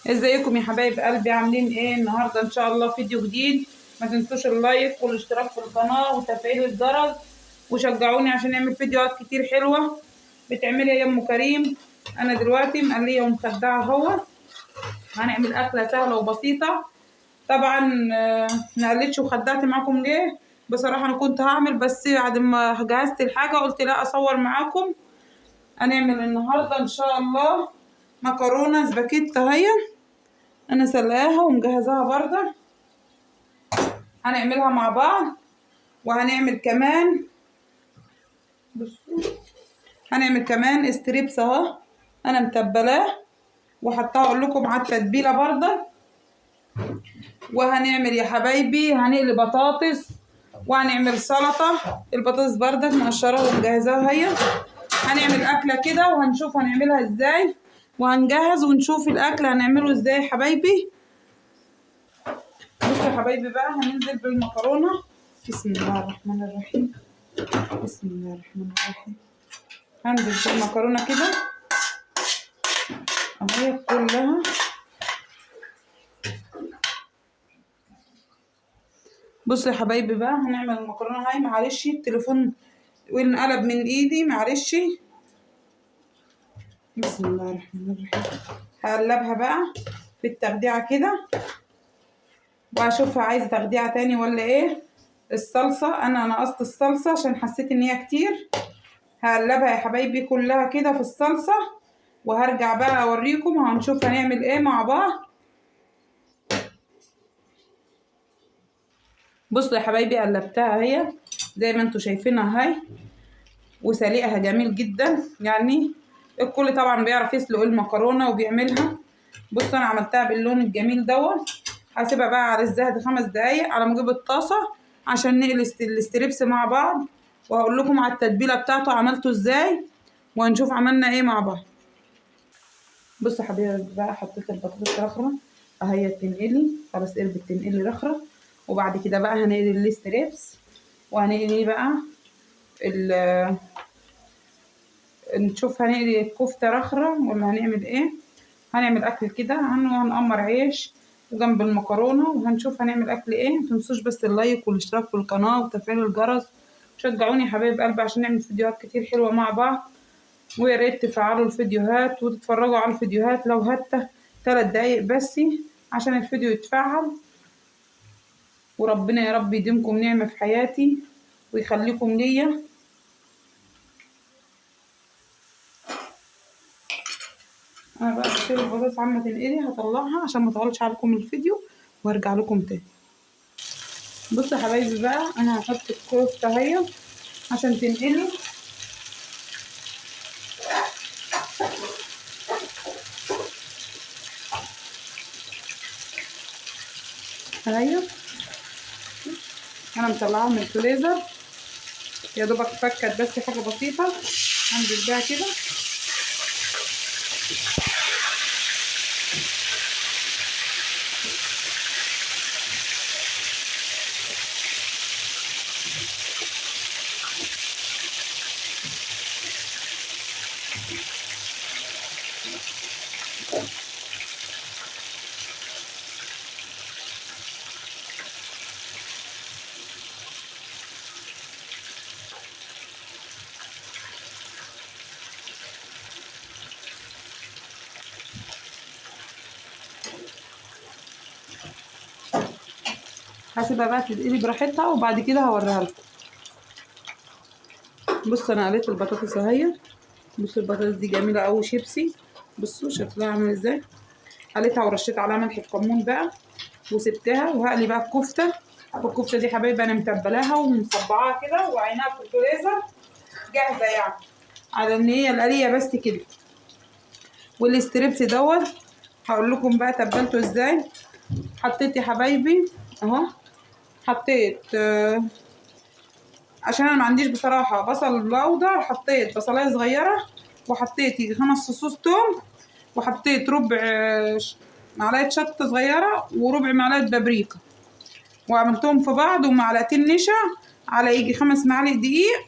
ازيكم يا حبايب قلبي؟ عاملين ايه؟ النهارده ان شاء الله فيديو جديد. ما تنسوش اللايك والاشتراك في القناه وتفعيل الجرس وشجعوني عشان نعمل فيديوهات كتير حلوه بتعملها يا ام كريم. انا دلوقتي مقليه ومخدعه اهو. هنعمل اكله سهله وبسيطه طبعا. ما قلتش وخدعت معاكم ليه؟ بصراحه انا كنت هعمل بس بعد ما جهزت الحاجه قلت لا اصور معاكم. هنعمل النهارده ان شاء الله مكرونه سباكيت اهي. انا سلقاها ومجهزاها برضه. هنعملها مع بعض. وهنعمل كمان بصوا هنعمل كمان استريبس اهو. انا متبلاه وحطها اقول لكم على التتبيله برضه. وهنعمل يا حبايبي هنقلي بطاطس وهنعمل سلطه. البطاطس برضه مقشراها ومجهزاها هي. هنعمل اكله كده وهنشوف هنعملها ازاي وهنجهز ونشوف الاكل هنعمله ازاي يا حبايبي. بصوا يا حبايبي بقى هننزل بالمكرونه. بسم الله الرحمن الرحيم. بسم الله الرحمن الرحيم. هنزل بالمكرونه كده اهي كلها. بصوا يا حبايبي بقى هنعمل المكرونه هاي. معلش التليفون وانقلب من ايدي معلش. بسم الله الرحمن الرحيم. هقلبها بقى في التخديعه كده واشوفها عايزه تخديعه تاني ولا ايه. الصلصه انا نقصت الصلصه عشان حسيت ان هي كتير. هقلبها يا حبايبي كلها كده في الصلصه وهرجع بقى اوريكم هنشوف هنعمل ايه مع بعض. بصوا يا حبايبي قلبتها اهي زي ما انتوا شايفينها اهي. وسليقها جميل جدا يعني. الكل طبعا بيعرف يسلق المكرونه وبيعملها. بصوا انا عملتها باللون الجميل دوت. هسيبها بقى على الزهد 5 دقايق على ما اجيب الطاسه عشان نقلي الاستريبس مع بعض. وهقول لكم على التتبيله بتاعته عملته ازاي وهنشوف عملنا ايه مع بعض. بصوا يا حبايبي بقى حطيت البطاطس رخرة اهي بتنقلي خلاص قربت تنقلي رخرة. وبعد كده بقى هنقلي الستريبس وهنقلي بقى نشوف هنقلي الكفتة رخرة ولا هنعمل ايه. هنعمل اكل كده هنقمر عيش وجنب المكرونة وهنشوف هنعمل اكل ايه. متنسوش بس اللايك والاشتراك في القناة وتفعيل الجرس. شجعوني يا حبايب قلبي عشان نعمل فيديوهات كتير حلوة مع بعض. ويا ريت تفعلوا الفيديوهات وتتفرجوا على الفيديوهات لو حتى 3 دقايق بس عشان الفيديو يتفعل. وربنا يا رب يديمكم نعمة في حياتي ويخليكم ليا. انا بقى بشيل البطاطس عامة تنقلي هطلعها عشان ما اطولش عليكم الفيديو وارجع لكم تاني. بصوا يا حبايبي بقى انا هحط الكفتة اهي عشان تنقلي. اهي انا مطلعاها من الفريزر يا دوبك فكت بس حاجة بسيطة. هنزل بيها كده. هسيبها بقى تتقلي براحتها وبعد كده هوريها لكم. بصوا انا قليت البطاطس اهي. بصوا البطاطس دي جميله قوي شيبسي. بصوا شكلها عامل ازاي. قليتها ورشيت عليها ملح الكمون بقى وسبتها. وهقلي بقى الكفته. والكفته دي حبايبي انا متبلاها ومصبعاها كده وعيناها في الفريزر جاهزه يعني على ان هي القليه بس كده. والاستريبس دوت هقول لكم بقى تبلته ازاي. حطيت يا حبايبي اهو. حطيت عشان انا ما عنديش بصراحه بصل باودر. حطيت بصلايه صغيره وحطيت يجي 5 فصوص توم وحطيت ربع معلقه شطه صغيره وربع معلقه بابريكا وعملتهم في بعض ومعلقتين نشا على يجي 5 معالق دقيق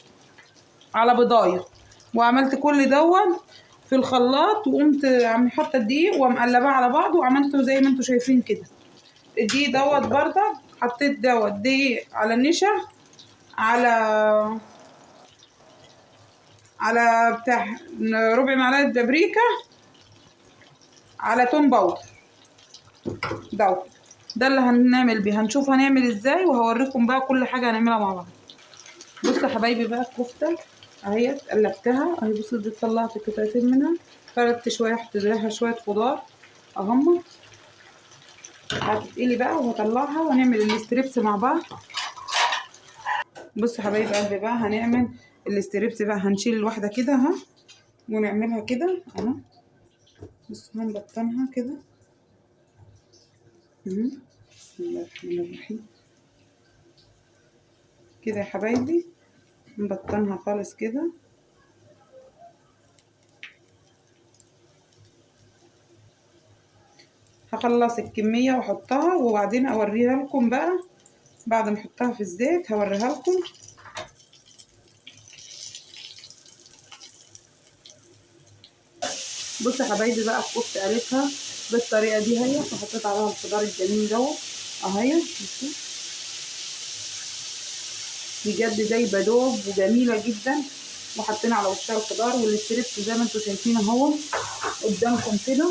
على بضايه. وعملت كل دوت في الخلاط، وقمت حاطه الدقيق ومقلباه على بعض وعملته زي ما انتوا شايفين كده. الدقيق دوت برضه حطيت دوت دقيق على النشا، على بتاع ربع معلقه بابريكا، على توم باودر دوت. ده اللي هنعمل بيه، هنشوف هنعمل ازاي وهوريكم بقى كل حاجه هنعملها مع بعض. بصوا يا حبايبي بقى الكفته اهي قلبتها اهي. بصوا دي طلعت قطعتين منها، فردت شويه، حطيت لها شويه خضار اهم. هتتقلي بقى وهطلعها ونعمل الاستريبس مع بعض. بصوا يا حبايب قلبي بقى هنعمل الاستريبس بقى. هنشيل الواحده كده اهو ونعملها كده اهو. بصوا هنبطنها كده بسم الله الرحمن الرحيم كده يا حبايبي. نبطنها خالص كده. هخلص الكمية واحطها وبعدين اوريها لكم بقى. بعد ما احطها في الزيت هوريها لكم. بصوا يا حبايبي بقى الكفته قليتها بالطريقه دي اهي، وحطيت عليها الخضار الجميل دوت اهي. بصوا بجد زي بدوب وجميله جدا، وحطينا على وشها الخضار والاستريبس زي ما انتوا شايفين اهو قدامكم كده.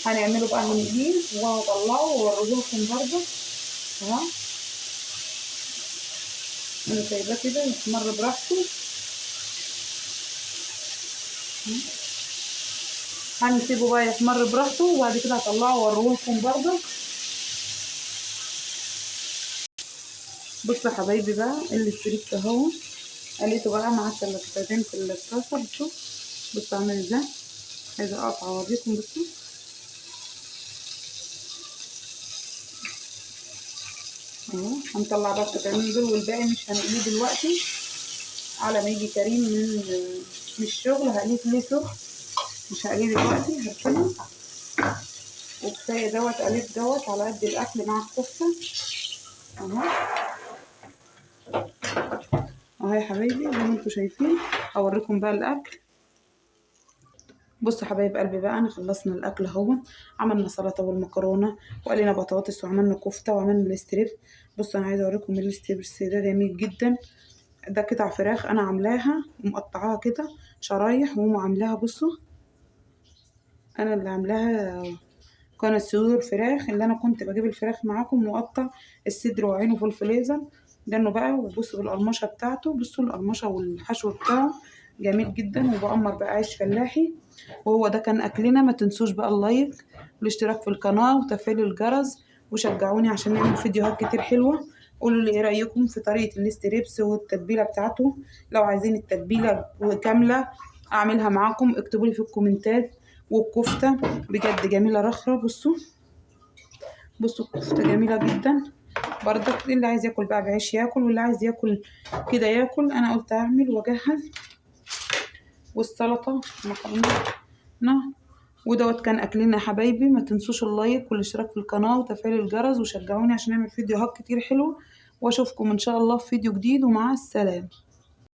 هنعمله بقى هنقليه وهطلعه واوريه لكم برده اهو. انا سايباه كده يتمر براحته. هنسيبه بقى يحمر براحته وبعد كده هطلعه واوريه لكم برده. بصوا يا حبايبي بقى الاستريبس اهو قليته بقى مع السلقتين في الطاسه. بصوا عامل ازاي. عايزه اقطع اوريكم. بصوا اهو. هنطلع بقى القطعين دول والباقي مش هنقليه دلوقتي، على ما يجي كريم من الشغل هقليه ليه سخن، مش هقليه دلوقتي هركنه. وكفايه دوت قليت دوت على قد الاكل مع الكفته اهو. اهو يا حبايبي زي ما انتوا شايفين. هوريكم بقى الاكل. بصوا حبايب قلبي بقى انا خلصنا الاكل اهو. عملنا سلطه والمكرونه وقلينا بطاطس وعملنا كفته وعملنا الاستريب. بصوا انا عايزه اوريكم الاستريبس ده جميل جدا. ده قطع فراخ انا عاملاها ومقطعاها كده شرايح وهم عاملاها. بصوا انا اللي عاملاها. كانت صدور فراخ اللي انا كنت بجيب الفراخ معاكم واقطع الصدر وعينه في الفريزر لانه بقى. وبصوا بالقرمشه بتاعته. بصوا القرمشه والحشو بتاعه جميل جدا. وبأمر بقى عيش فلاحي. وهو ده كان اكلنا. ما تنسوش بقى اللايك والاشتراك في القناه وتفعيل الجرس وشجعوني عشان نعمل فيديوهات كتير حلوه. قولوا لي ايه رايكم في طريقه الاستريبس والتتبيله بتاعته. لو عايزين التتبيله كامله اعملها معاكم اكتبوا لي في الكومنتات. والكفته بجد جميله رخره. بصوا الكفته جميله جدا برضك. اللي عايز ياكل بقى بعيش ياكل، واللي عايز ياكل كده ياكل. انا قلت اعمل واجهز. والسلطه مكرونه ودوت كان اكلنا يا حبايبي. ما تنسوش اللايك والاشتراك في القناه وتفعيل الجرس وشجعوني عشان نعمل فيديوهات كتير حلوه. واشوفكم ان شاء الله في فيديو جديد ومع السلامه.